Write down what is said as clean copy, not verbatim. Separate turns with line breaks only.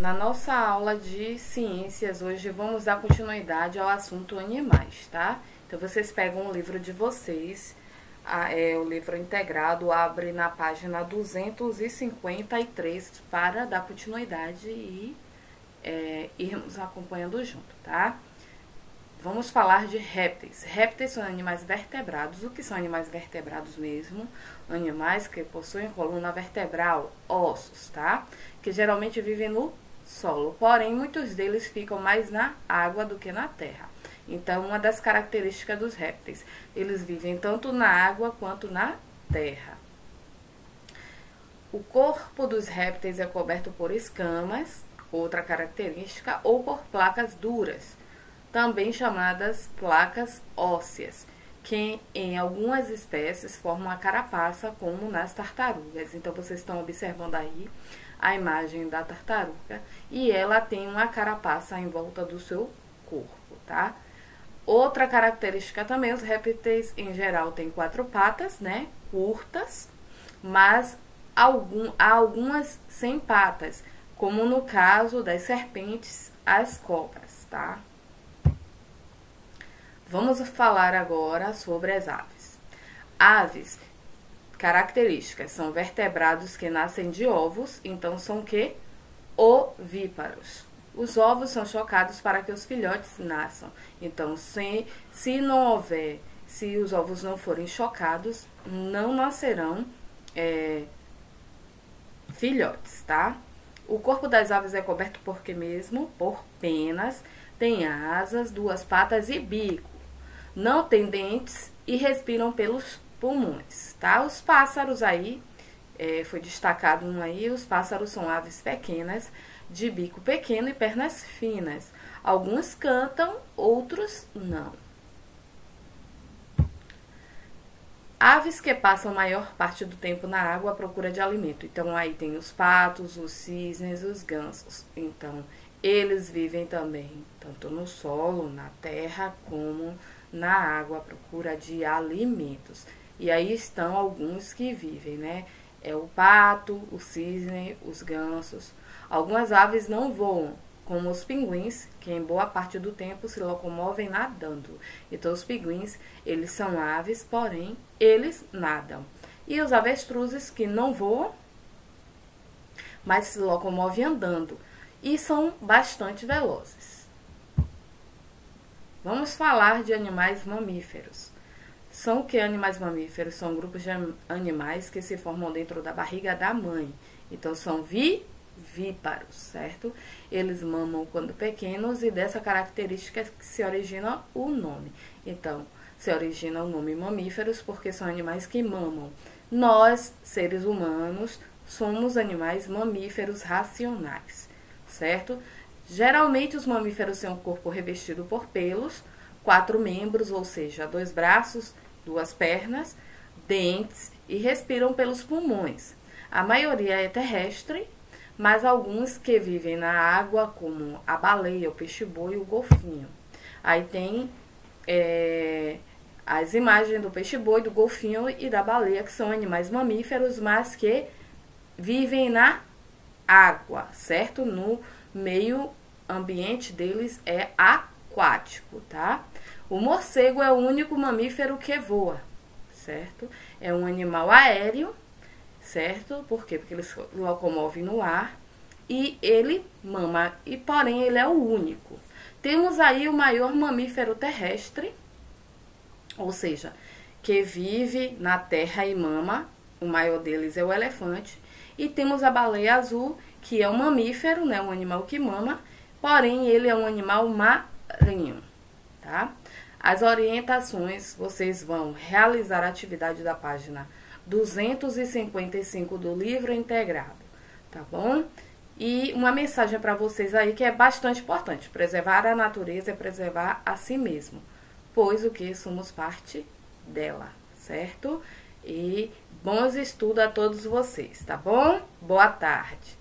Na nossa aula de ciências, hoje vamos dar continuidade ao assunto animais, tá? Então, vocês pegam o livro de vocês, o livro integrado, abre na página 253 para dar continuidade e irmos acompanhando junto, tá? Vamos falar de répteis. Répteis são animais vertebrados. O que são animais vertebrados mesmo? Animais que possuem coluna vertebral, ossos, tá? Que geralmente vivem no solo. Porém, muitos deles ficam mais na água do que na terra. Então, uma das características dos répteis, eles vivem tanto na água quanto na terra. O corpo dos répteis é coberto por escamas, outra característica, ou por placas duras, também chamadas placas ósseas, que em algumas espécies formam a carapaça, como nas tartarugas. Então, vocês estão observando aí a imagem da tartaruga e ela tem uma carapaça em volta do seu corpo, tá? Outra característica também, os répteis em geral têm 4 patas, né, curtas, mas há algumas sem patas, como no caso das serpentes, as cobras, tá? Vamos falar agora sobre as aves. Aves, características, são vertebrados que nascem de ovos, então são o quê? Ovíparos. Os ovos são chocados para que os filhotes nasçam. Então, se os ovos não forem chocados, não nascerão filhotes, tá? O corpo das aves é coberto por quê mesmo? Por penas, tem asas, 2 patas e bico. Não tem dentes e respiram pelos pulmões, tá? Os pássaros aí, foi destacado um aí, os pássaros são aves pequenas, de bico pequeno e pernas finas. Alguns cantam, outros não. Aves que passam a maior parte do tempo na água à procura de alimento. Então, aí tem os patos, os cisnes, os gansos. Então, eles vivem também, tanto no solo, na terra, como na água à procura de alimentos. E aí estão alguns que vivem, né? É o pato, o cisne, os gansos. Algumas aves não voam, como os pinguins, que em boa parte do tempo se locomovem nadando. Então, os pinguins, eles são aves, porém, eles nadam. E os avestruzes, que não voam, mas se locomovem andando. E são bastante velozes. Vamos falar de animais mamíferos. São o que animais mamíferos? São grupos de animais que se formam dentro da barriga da mãe. Então, são vivíparos, certo? Eles mamam quando pequenos e dessa característica que se origina o nome. Então, se origina o nome mamíferos porque são animais que mamam. Nós, seres humanos, somos animais mamíferos racionais, certo? Geralmente, os mamíferos têm um corpo revestido por pelos, 4 membros, ou seja, 2 braços, 2 pernas, dentes e respiram pelos pulmões. A maioria é terrestre, mas alguns que vivem na água, como a baleia, o peixe-boi e o golfinho. Aí tem as imagens do peixe-boi, do golfinho e da baleia, que são animais mamíferos, mas que vivem na água, certo? No meio ambiente deles é aquático, tá? O morcego é o único mamífero que voa, certo? É um animal aéreo, certo? Por quê? Porque ele se locomove no ar e ele mama, e porém ele é o único. Temos aí o maior mamífero terrestre, ou seja, que vive na terra e mama, o maior deles é o elefante. E temos a baleia azul, que é um mamífero, né? Um animal que mama, porém ele é um animal marinho, tá? As orientações, vocês vão realizar a atividade da página 255 do livro integrado, tá bom? E uma mensagem para vocês aí que é bastante importante: preservar a natureza é preservar a si mesmo, pois o que somos parte dela, certo? E bons estudos a todos vocês, tá bom? Boa tarde.